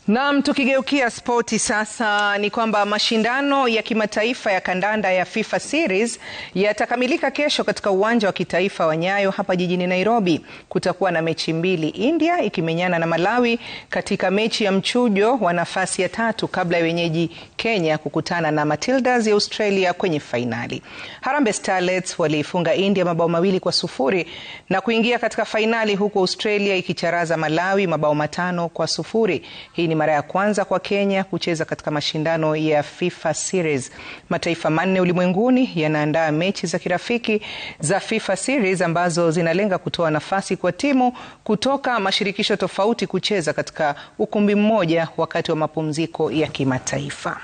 Naam, tukigeukia spoti sasa ni kwamba mashindano ya kimataifa ya kandanda ya FIFA Series yatakamilika kesho katika uwanja wa kitaifa wa Nyayo hapa jijini Nairobi. Kutakuwa na mechi mbili, India ikimenyana na Malawi katika mechi ya mchujo wa nafasi ya 3 kabla ya wenyeji Kenya kukutana na Matildas ya Australia kwenye fainali. Harambee Starlets waliifunga India mabao 2-0 na kuingia katika fainali, huku Australia ikicharaza Malawi mabao 5-0. Hii ni mara ya kwanza kwa Kenya kucheza katika mashindano ya FIFA Series. Mataifa 4 ulimwenguni yanaandaa mechi za kirafiki za FIFA Series ambazo zinalenga kutoa nafasi kwa timu kutoka mashirikisho tofauti kucheza katika ukumbi mmoja wakati wa mapumziko ya kimataifa.